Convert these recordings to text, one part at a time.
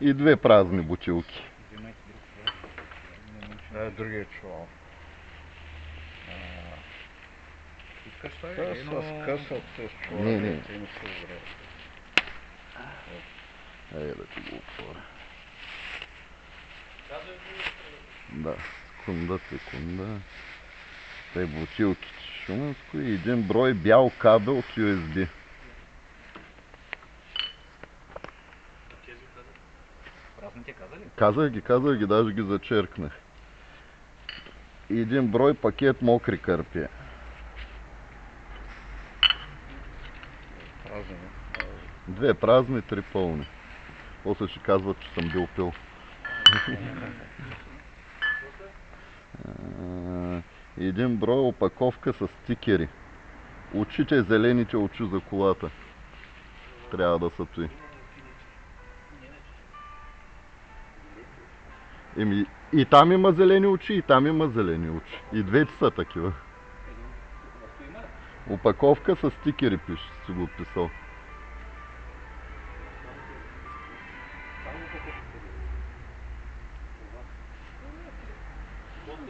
И две празни бутилки. Другия чувал. Искаш той? С късът с чувал. Не. Не се зря. Ей да ти го отворя. Да, секунда. Те бутилките Шуманско и един брой бял кабел с USB. Празните каза ли? Казах ги, даже ги зачеркнах. И един брой пакет мокри кърпия. Празни. Две празни, три пълни. После ще казват, че съм бил пил. Един брой опаковка с стикери. Очите, зелените очи за колата. Трябва да са той. Еми, и там има зелени очи, и там има зелени очи. И двете са такива. Опаковка с стикери пише, си го писал.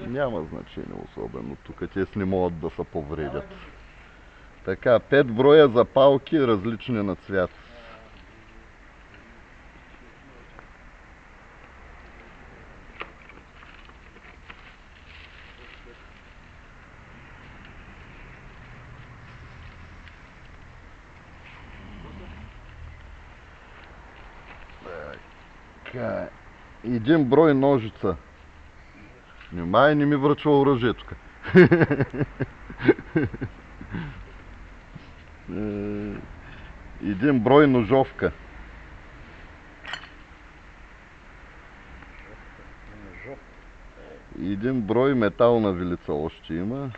Няма значение особено тук, те си не могат да се повредят. Така, 5 броя запалки, различни на цвят. Така, един брой ножица. Внимай, не ми връчва оръжие тук. Един брой ножовка. Един брой метална вилица още има.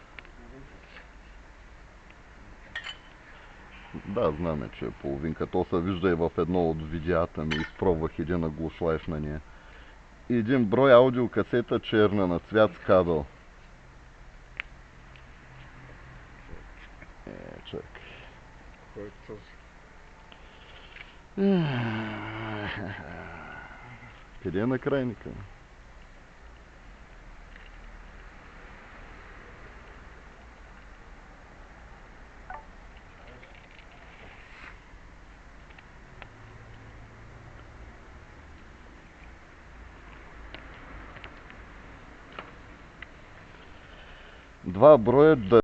Да, знаме, че е половинка. То се вижда и в едно от видеята ми. Изпробвах един аглушлайф на нея. Един брой аудиокасета черна на цвят с кабел. Чакай. Кой е този? Къде е накрайника? Два броя